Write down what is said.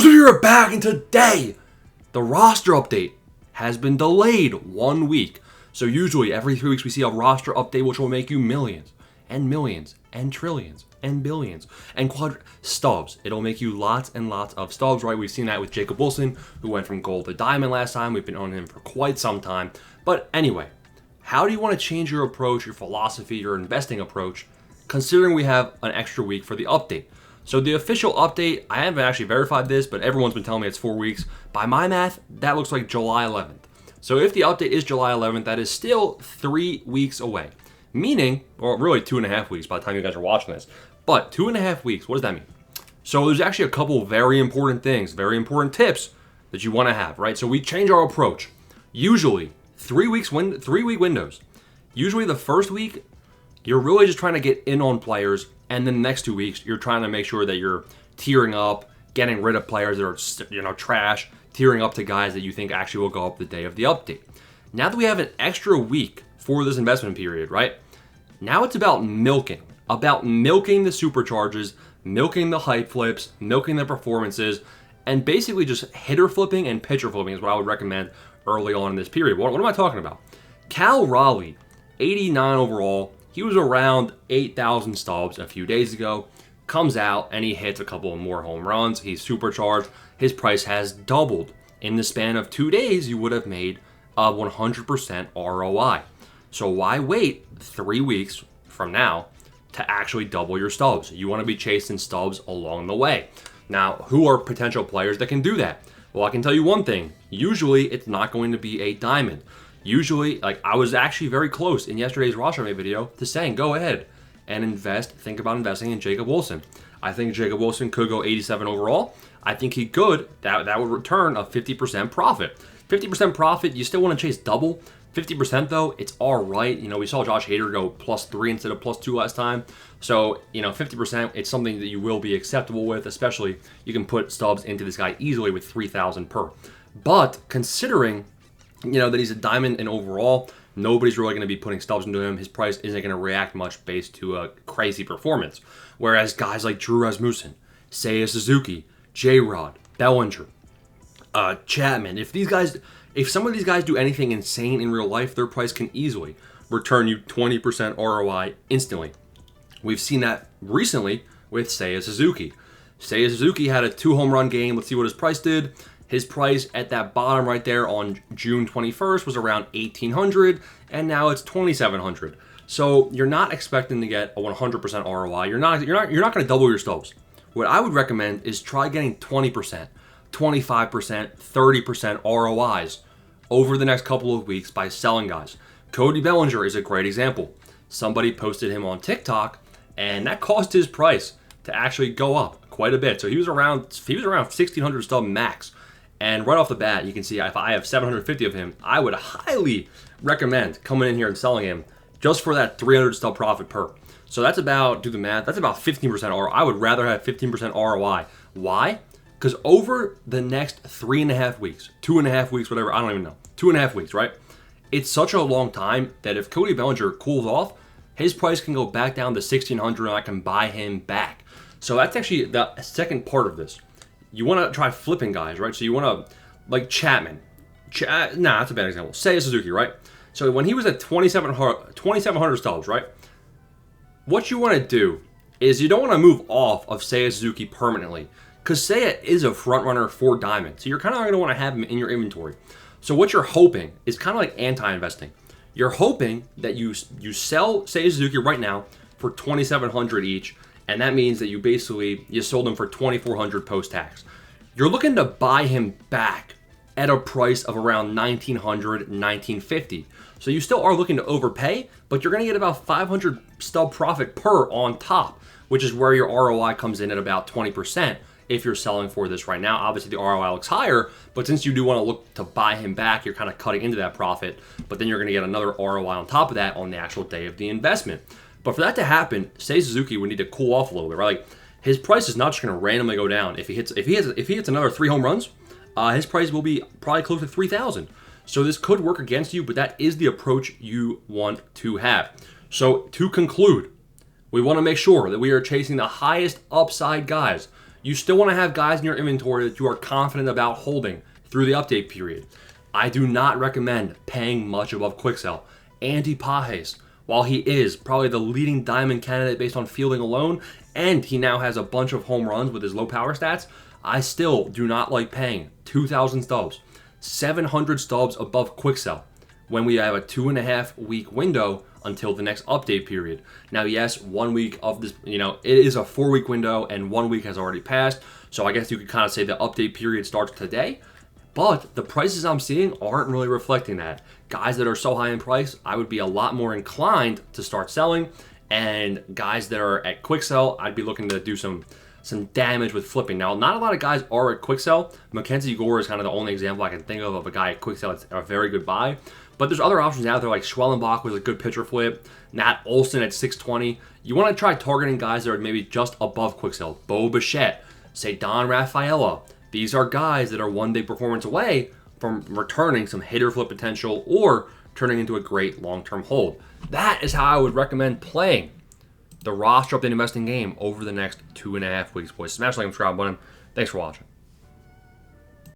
Stubs, we are back, and today the roster update has been delayed 1 week. So usually every 3 weeks we see a roster update which will make you millions and millions and trillions and billions and stubs. It'll make you lots and lots of stubs, right? We've seen that with Jacob Wilson, who went from gold to diamond last time. We've been on him for quite some time. But anyway, how do you want to change your approach, your philosophy, your investing approach, considering we have an extra week for the update? So the official update, I haven't actually verified this, but everyone's been telling me it's 4 weeks. By my math, that looks like July 11th. So if the update is July 11th, that is still 3 weeks away. Meaning, or really 2.5 weeks by the time you guys are watching this. But 2.5 weeks, what does that mean? So there's actually a couple very important things, very important tips that you want to have, right? So we change our approach. Usually, 3 week windows. Usually the first week, you're really just trying to get in on players, and then the next 2 weeks, you're trying to make sure that you're tearing up, getting rid of players that are, trash, tearing up to guys that you think actually will go up the day of the update. Now that we have an extra week for this investment period, right? Now it's about milking the supercharges, milking the hype flips, milking the performances, and basically just hitter flipping and pitcher flipping is what I would recommend early on in this period. What am I talking about? Cal Raleigh, 89 overall. He was around 8,000 stubs a few days ago. Comes out and he hits a couple of more home runs. He's supercharged. His price has doubled. In the span of 2 days, you would have made a 100% ROI. So why wait 3 weeks from now to actually double your stubs? You want to be chasing stubs along the way. Now, who are potential players that can do that? Well, I can tell you one thing. Usually, it's not going to be a diamond. Usually, I was actually very close in yesterday's roster update video to saying, go ahead and think about investing in Jacob Wilson. I think Jacob Wilson could go 87 overall. I think he could. That would return a 50% profit. 50% profit, you still want to chase double. 50% though, it's all right. We saw Josh Hader go +3 instead of +2 last time. So, 50%, it's something that you will be acceptable with, especially you can put stubs into this guy easily with 3,000 per. But considering that he's a diamond in overall, nobody's really going to be putting stubs into him. His price isn't going to react much based to a crazy performance. Whereas guys like Drew Rasmussen, Seiya Suzuki, J-Rod, Bellinger, Chapman, if some of these guys do anything insane in real life, their price can easily return you 20% ROI instantly. We've seen that recently with Seiya Suzuki. Seiya Suzuki had a 2 home run game. Let's see what his price did. His price at that bottom right there on June 21st was around $1,800, and now it's $2,700. So you're not expecting to get a 100% ROI. You're not going to double your stubs. What I would recommend is try getting 20%, 25%, 30% ROIs over the next couple of weeks by selling guys. Cody Bellinger is a great example. Somebody posted him on TikTok, and that caused his price to actually go up quite a bit. So he was around 1,600 stub max. And right off the bat, you can see if I have 750 of him, I would highly recommend coming in here and selling him just for that 300 stub profit per. So that's about, do the math, that's about 15% ROI. I would rather have 15% ROI. Why? Because over the next 3.5 weeks, 2.5 weeks, whatever, I don't even know, 2.5 weeks, right? It's such a long time that if Cody Bellinger cools off, his price can go back down to 1,600 and I can buy him back. So that's actually the second part of this. You want to try flipping guys, right? So you want to, like Chapman. That's a bad example. Seiya Suzuki, right? So when he was at 2,700 stubs, right? What you want to do is you don't want to move off of Seiya Suzuki permanently, because Seiya is a front runner for diamond. So you're kind of going to want to have him in your inventory. So what you're hoping is kind of like anti-investing. You're hoping that you sell Seiya Suzuki right now for 2,700 each. And that means that you sold him for 2,400 post-tax. You're looking to buy him back at a price of around 1,900, 1,950. So you still are looking to overpay, but you're going to get about 500 stub profit per on top, which is where your ROI comes in at about 20% if you're selling for this right now. Obviously, the ROI looks higher, but since you do want to look to buy him back, you're kind of cutting into that profit, but then you're going to get another ROI on top of that on the actual day of the investment. But for that to happen, Seiya Suzuki would need to cool off a little bit, right? Like, his price is not just going to randomly go down. If he hits another 3 home runs, his price will be probably close to 3,000. So this could work against you, but that is the approach you want to have. So to conclude, we want to make sure that we are chasing the highest upside guys. You still want to have guys in your inventory that you are confident about holding through the update period. I do not recommend paying much above quick sell. Andy Pages, while he is probably the leading diamond candidate based on fielding alone, and he now has a bunch of home runs with his low power stats, I still do not like paying 2,000 stubs, 700 stubs above quick sell when we have a 2.5 week window until the next update period. Now, yes, 1 week of this, it is a 4 week window and 1 week has already passed. So I guess you could kind of say the update period starts today. But the prices I'm seeing aren't really reflecting that. Guys that are so high in price, I would be a lot more inclined to start selling. And guys that are at quick sell, I'd be looking to do some damage with flipping. Now, not a lot of guys are at quick sell. Mackenzie Gore is kind of the only example I can think of a guy at quick sell. It's a very good buy. But there's other options out there, like Schwellenbach was a good pitcher flip. Nat Olson at 620. You want to try targeting guys that are maybe just above quick sell. Bo Bichette, say Don Rafaela. These are guys that are one day performance away from returning some hitter flip potential or turning into a great long-term hold. That is how I would recommend playing the roster update investing game over the next 2.5 weeks, boys. Smash the like and subscribe button. Thanks for watching.